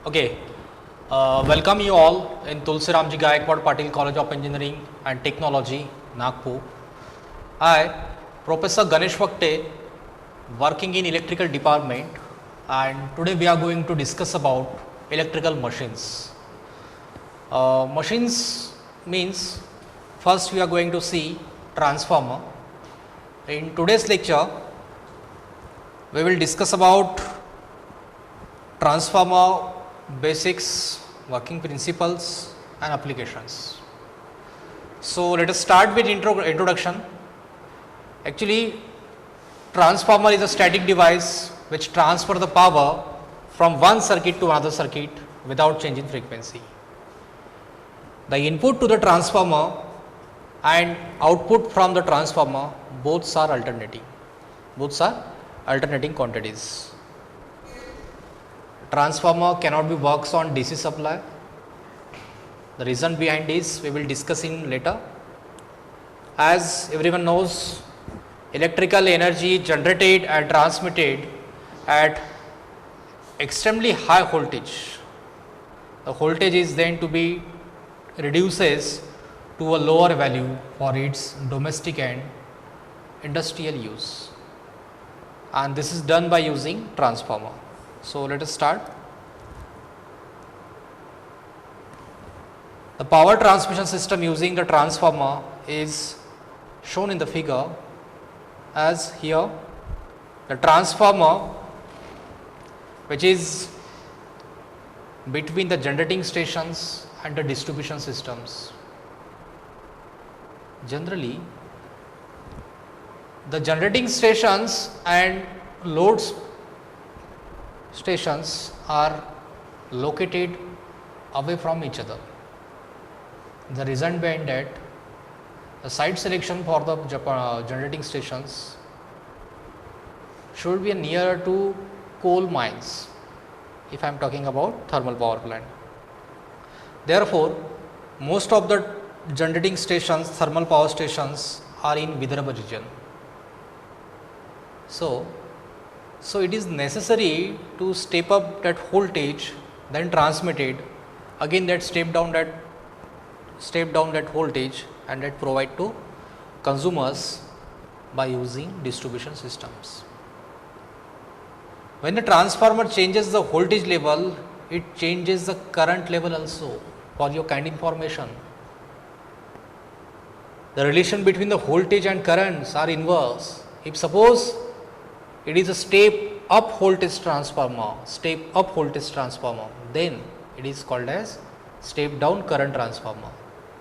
Okay, welcome you all in Tulsi Ramji Gaikwad Patil College of Engineering and Technology, Nagpur. I, Professor Ganesh Vakte, working in electrical department, and today we are going to discuss about electrical machines. Machines means first we are going to see transformer. In today's lecture, we will discuss about transformer basics, working principles and applications. So let us start with introduction. Actually, transformer is a static device which transfers the power from one circuit to another circuit without changing frequency. The input to the transformer and output from the transformer both are alternating. Both are alternating quantities. Transformer cannot be works on DC supply. The reason behind this we will discuss in later. As everyone knows, electrical energy generated and transmitted at extremely high voltage. The voltage is then to be reduces to a lower value for its domestic and industrial use, and this is done by using transformer. So let us start. The power transmission system using the transformer is shown in the figure as here. The transformer, which is between the generating stations and the distribution systems. Generally, the generating stations and loads stations are located away from each other. The reason behind that, the site selection for the generating stations should be near to coal mines, if I am talking about thermal power plant. Therefore, most of the generating stations, thermal power stations are in Vidarbha region. So it is necessary to step up that voltage, then transmit it, again that step down that voltage and that provide to consumers by using distribution systems. When the transformer changes the voltage level, it changes the current level also. For your kind information, the relation between the voltage and currents are inverse. If suppose it is a step up voltage transformer, then it is called as step down current transformer.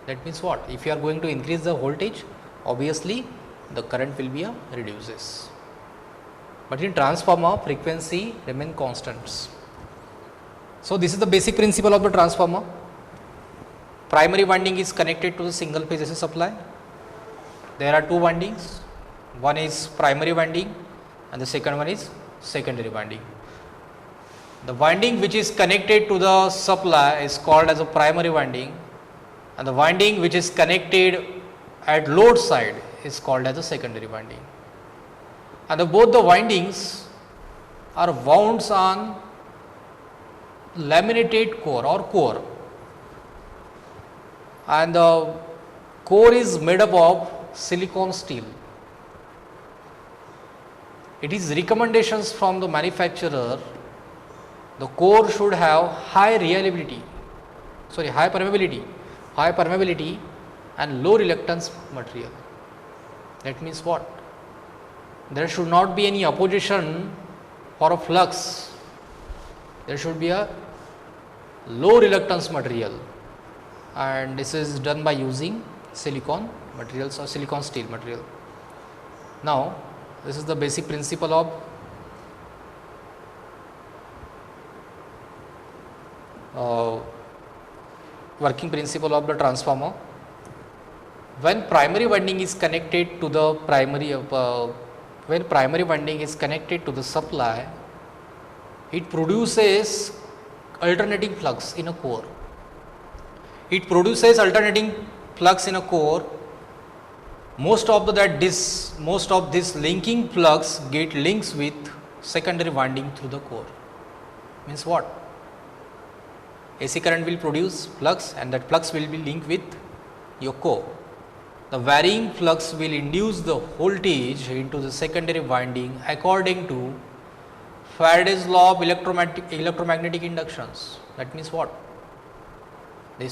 That means what? If you are going to increase the voltage, obviously the current will be reduces. But in transformer, frequency remain constants. So this is the basic principle of the transformer. Primary winding is connected to the single phase AC supply. There are two windings. One is primary winding and the second one is secondary winding. The winding which is connected to the supply is called as a primary winding, and the winding which is connected at load side is called as a secondary winding. And both the windings are wound on laminated core or core, and the core is made up of silicon steel. It is recommendations from the manufacturer, the core should have high permeability and low reluctance material. That means what? There should not be any opposition for a flux. There should be a low reluctance material, and this is done by using silicon materials or silicon steel material. Now, this is the basic principle of working principle of the transformer. When primary winding is connected to the supply, it produces alternating flux in a core. Most of this linking flux get links with secondary winding through the core. Means what? AC current will produce flux and that flux will be linked with your core. The varying flux will induce the voltage into the secondary winding according to Faraday's law of electromagnetic inductions. That means what?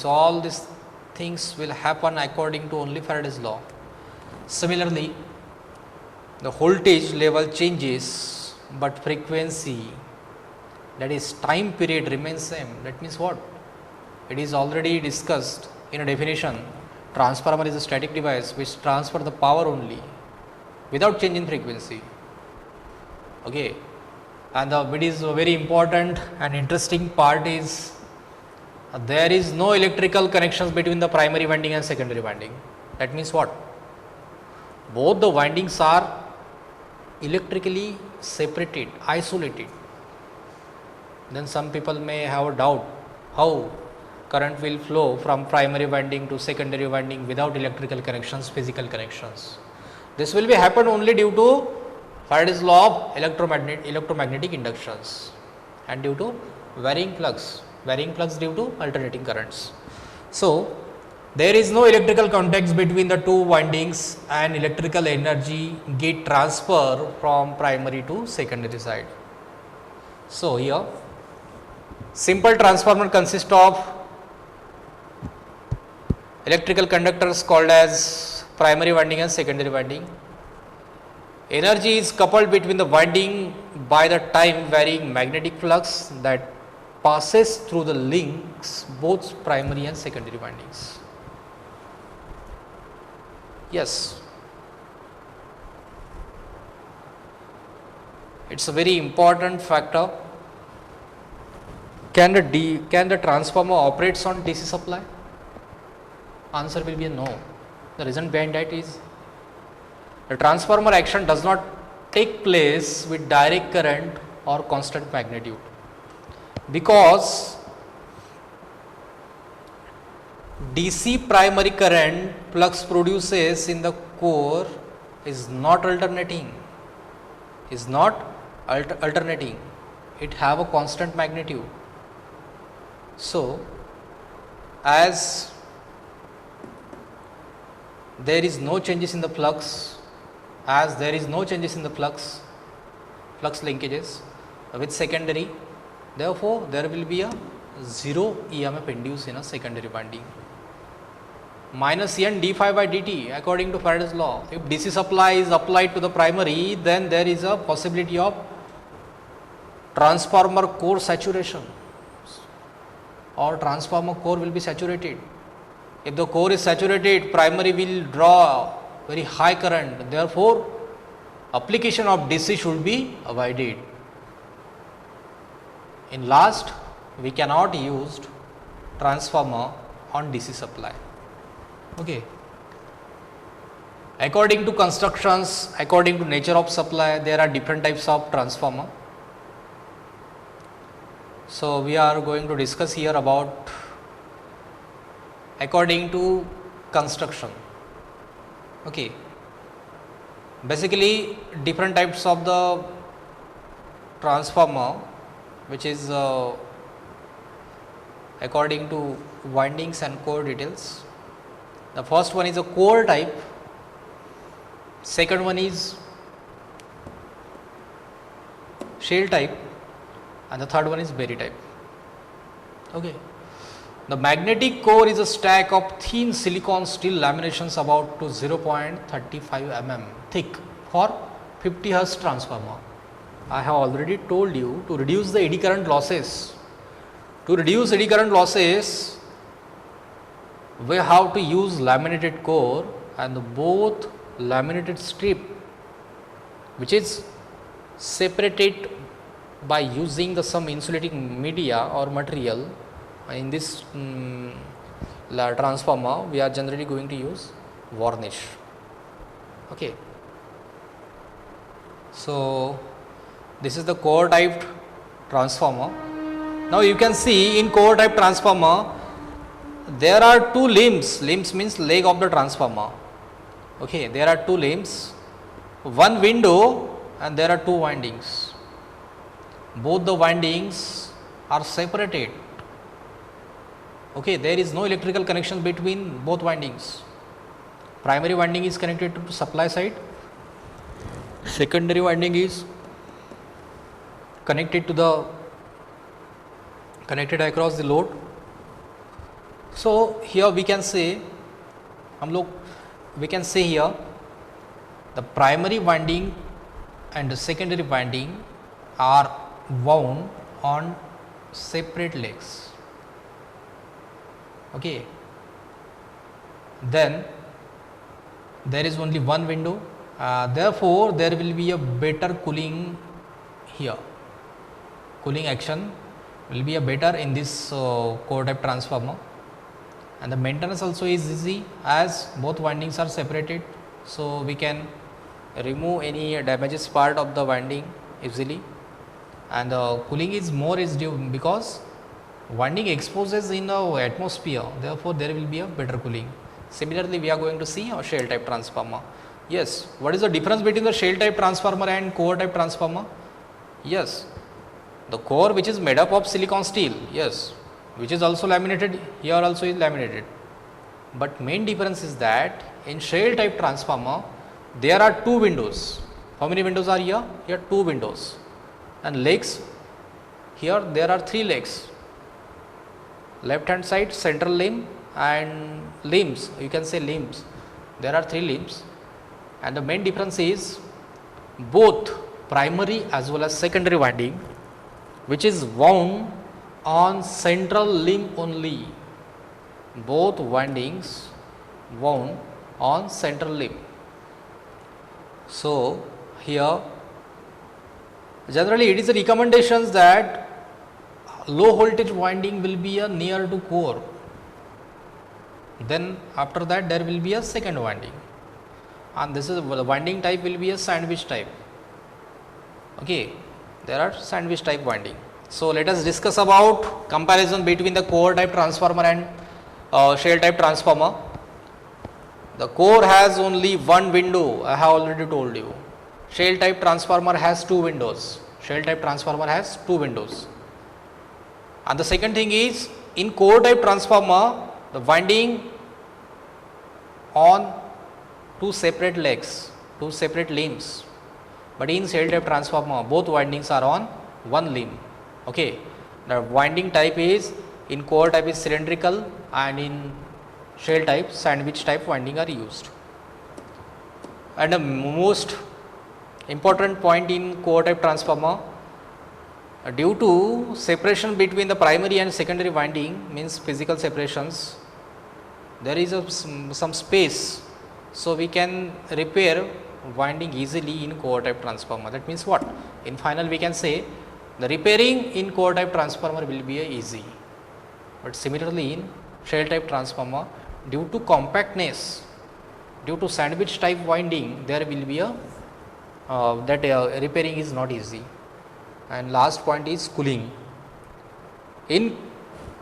All these things will happen according to only Faraday's law. Similarly, the voltage level changes, but frequency, that is time period, remains same. That means what? It is already discussed in a definition. Transformer is a static device which transfers the power only without change in frequency. Okay, and it is a very important and interesting part is there is no electrical connections between the primary winding and secondary winding. That means what? Both the windings are electrically separated, isolated. Then some people may have a doubt how current will flow from primary winding to secondary winding without electrical connections, physical connections. This will be happen only due to Faraday's law of electromagnetic inductions and due to varying flux due to alternating currents. So, there is no electrical contact between the two windings and electrical energy get transfer from primary to secondary side. So, here simple transformer consists of electrical conductors called as primary winding and secondary winding. Energy is coupled between the winding by the time varying magnetic flux that passes through the links both primary and secondary windings. Yes, it's a very important factor. Can the transformer operates on DC supply? Answer will be a no. The reason behind that is the transformer action does not take place with direct current or constant magnitude, because DC primary current flux produces in the core is not alternating, it have a constant magnitude. So, as there is no changes in the flux, flux linkages with secondary, therefore there will be a zero EMF induced in a secondary winding. Minus N d phi by dt according to Faraday's law. If DC supply is applied to the primary, then there is a possibility of transformer core saturation, or transformer core will be saturated. If the core is saturated, primary will draw very high current, therefore application of DC should be avoided. In last, we cannot use transformer on DC supply. Okay. According to constructions, according to nature of supply, there are different types of transformer. So, we are going to discuss here about according to construction. Okay. Basically, different types of the transformer, which is according to windings and core details. The first one is a core type, second one is shell type, and the third one is berry type. Okay. The magnetic core is a stack of thin silicon steel laminations about to 0.35 mm thick for 50 Hz transformer. I have already told you to reduce the eddy current losses. To reduce eddy current losses, we have to use laminated core and both laminated strip, which is separated by using some insulating media or material. In this transformer, we are generally going to use varnish. Okay. So, this is the core type transformer. Now, you can see in core type transformer, there are two limbs. Limbs means leg of the transformer. Okay, there are two limbs, one window, and there are two windings. Both the windings are separated Okay, there is no electrical connection between both windings. Primary winding is connected to supply side, secondary winding is connected across the load. So here we can say here the primary winding and the secondary winding are wound on separate legs. Okay, then there is only one window, therefore there will be a better cooling here. Cooling action will be a better in this core type transformer, and the maintenance also is easy as both windings are separated, so we can remove any damages part of the winding easily, and the cooling is more is due because winding exposes in the atmosphere, therefore there will be a better cooling. Similarly, we are going to see a shell type transformer. Yes, what is the difference between the shell type transformer and core type transformer? Yes, the core which is made up of silicon steel, yes, which is also laminated, here also is laminated. But main difference is that in shell type transformer there are two windows. How many windows are here? Here two windows, and legs, here there are three legs. Left hand side central limb and limbs, you can say limbs, there are three limbs, and the main difference is both primary as well as secondary winding which is wound on central limb only. Both windings wound on central limb. So here generally it is a recommendations that low voltage winding will be a near to core, then after that there will be a second winding, and this is the winding type will be a sandwich type. Okay, there are sandwich type winding. So let us discuss about comparison between the core type transformer and shell type transformer. The core has only one window, I have already told you. Shell type transformer has two windows. And the second thing is, in core type transformer, the winding on two separate legs, two separate limbs, but in shell type transformer both windings are on one limb. Okay, the winding type is in core type is cylindrical, and in shell type sandwich type winding are used. And the most important point in core type transformer, due to separation between the primary and secondary winding, means physical separations, there is some space, so we can repair winding easily in core type transformer. That means what? In final we can say the repairing in core type transformer will be easy, but similarly in shell type transformer, due to compactness, due to sandwich type winding, there will be a repairing is not easy. And last point is cooling. In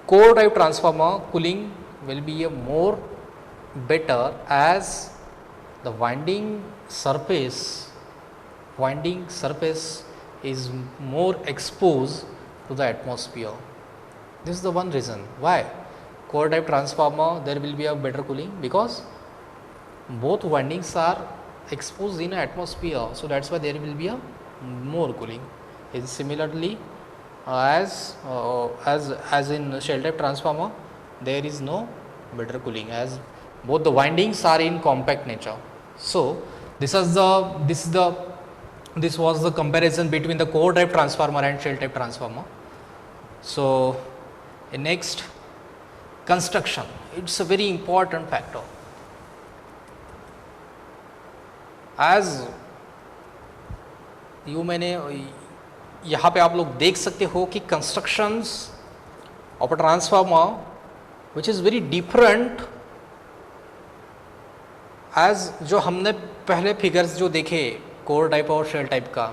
core type transformer, cooling will be a more better as the winding surface is more exposed to the atmosphere. This is the one reason why core type transformer there will be a better cooling, because both windings are exposed in atmosphere, so that's why there will be a more cooling. Is similarly as in shell type transformer, there is no better cooling as both the windings are in compact nature. So this was the comparison between the core type transformer and shell type transformer. So in next, construction, it's a very important factor. As you मैंने यहाँ पे आप लोग देख सकते हो कि constructions of a transformer which is very different as जो हमने पहले फिगर्स जो देखे कोर टाइप और शेल टाइप का.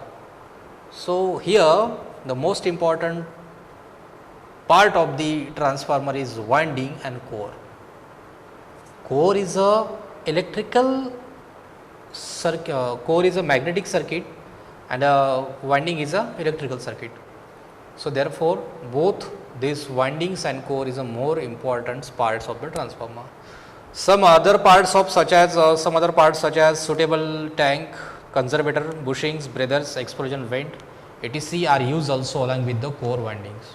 So here the most important part of the transformer is winding and core. Core is a electrical circuit, core is a magnetic circuit, and winding is a electrical circuit. So therefore both this windings and core is a more important parts of the transformer. Some other parts such as suitable tank, conservator, bushings, breathers, explosion vent, etc. are used also along with the core windings.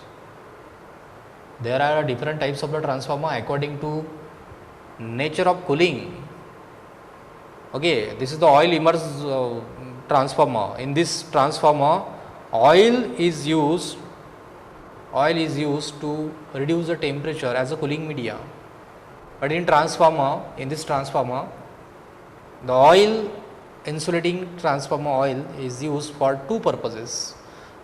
There are different types of the transformer according to nature of cooling. Okay, this is the oil immersed transformer. In this transformer, oil is used to reduce the temperature as a cooling media. But in this transformer, the oil insulating transformer oil is used for two purposes.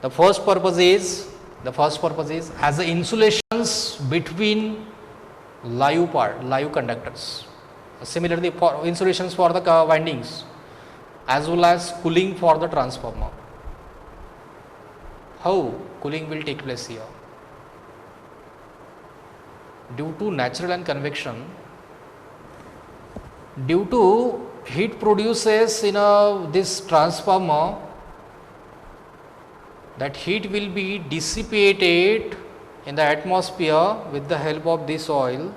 The first purpose is as the insulations between live conductors. Similarly, for insulations for the windings as well as cooling for the transformer. How cooling will take place here? Due to natural and convection, due to heat produces in this transformer, that heat will be dissipated in the atmosphere with the help of this oil,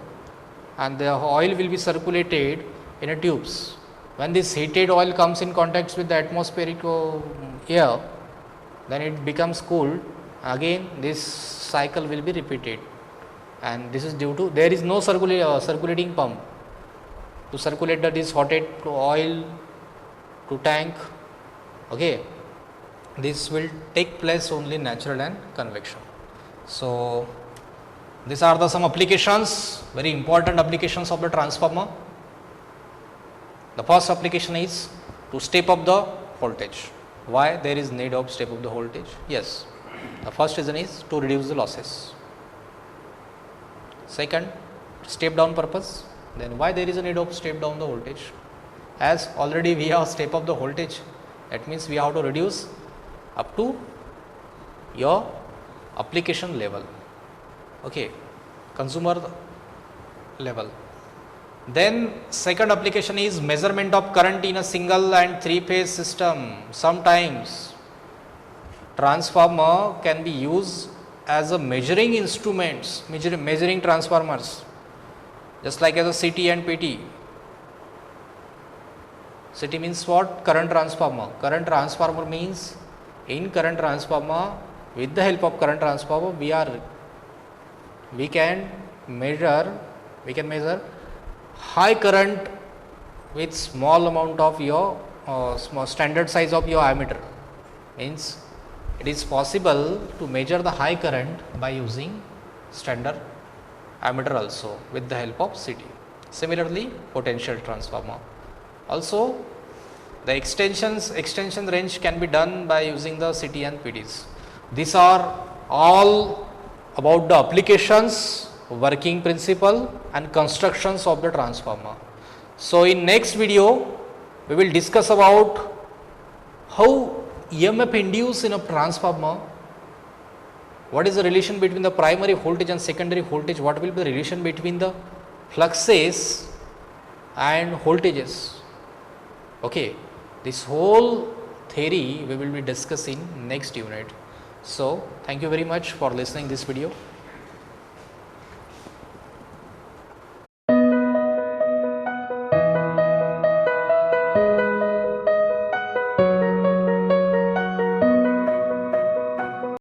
and the oil will be circulated in a tubes. When this heated oil comes in contact with the atmospheric air, then it becomes cooled. Again this cycle will be repeated, and this is due to there is no circulating pump to circulate this hotted oil to tank. Okay, this will take place only natural and convection. So these are some applications, very important applications of the transformer. The first application is to step up the voltage. Why there is need of step up the voltage? Yes, the first reason is to reduce the losses. Second, step down purpose. Then why there is a need of step down the voltage? As already we have step up the voltage, that means we have to reduce up to your application level. Okay, consumer level. Then second application is measurement of current in a single and three phase system. Sometimes transformer can be used as a measuring instruments, measuring transformers, just like as a CT and PT. CT means what? Current transformer. Current transformer means in current transformer, with the help of current transformer, we can measure high current with small amount of your small standard size of your ammeter. Means it is possible to measure the high current by using standard ammeter also with the help of CT. Similarly, potential transformer. Also, the extension range can be done by using the CT and PTs. These are all about the applications, working principle and constructions of the transformer. So in next video, we will discuss about how EMF induced in a transformer, what is the relation between the primary voltage and secondary voltage, what will be the relation between the fluxes and voltages. Okay, this whole theory we will be discussing next unit. So thank you very much for listening this video.